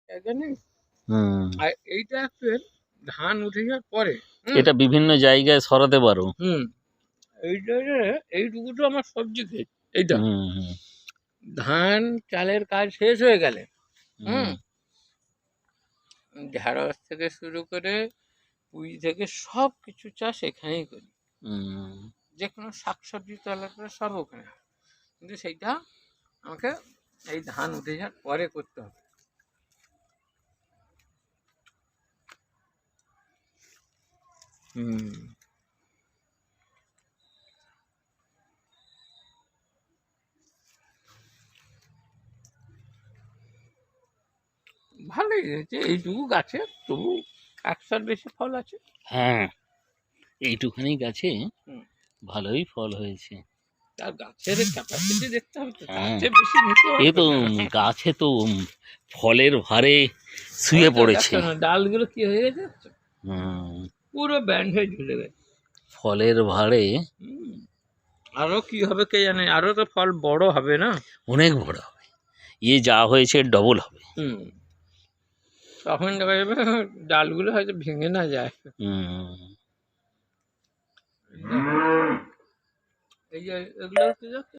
জানি। হুম, আর এইটা অ্যাকচুয়াল ধান উঠে যাওয়ার পরে। এটা বিভিন্ন জায়গায় সরাতে পারো। এইটা এইটুকু তো আমার সবজি ক্ষেত। এইটা হুম হুম ধান চালের কাজ শেষ হয়ে গেলে হুম ঢেঁড়স থেকে শুরু করে পুঁই থেকে সব কিছু চাষ এখানেই করি। হুম যে কোনো শাকসবজি তলাটা সব ওখানে হয়। কিন্তু সেইটা আমাকে এই ধান উঠে যাওয়ার পরে করতে হবে। ভালোই হয়েছে এইটুকু গাছে, তবু 100 বেশি ফল আছে। হ্যাঁ, এইটুখানি গাছে হুম। ভালোই ফল হয়েছে। তার গাছের ক্যাপাসিটি দেখতে হবে তো, তার হ্যাঁ, চেয়ে বেশি নিতে এ পারবে তো না। গাছে তো ফলের ভারে ওই শুয়ে তো পড়েছে। দেখছো না ডালগুলো কি হয়ে গেছে, দেখছো? হুম, পুরো ব্যান্ড হয়ে ঝুলে গেছে। ফলের ভারে হুম। আরো কি হবে কে জানে, আরো তো ফল বড় হবে না। অনেক বড় হবে, যা হয়েছে ডবল হবে। হুম। তখন দেখা যাবে ডালগুলো হয়তো ভেঙে না যায়। হুম এই যে এগুলো কি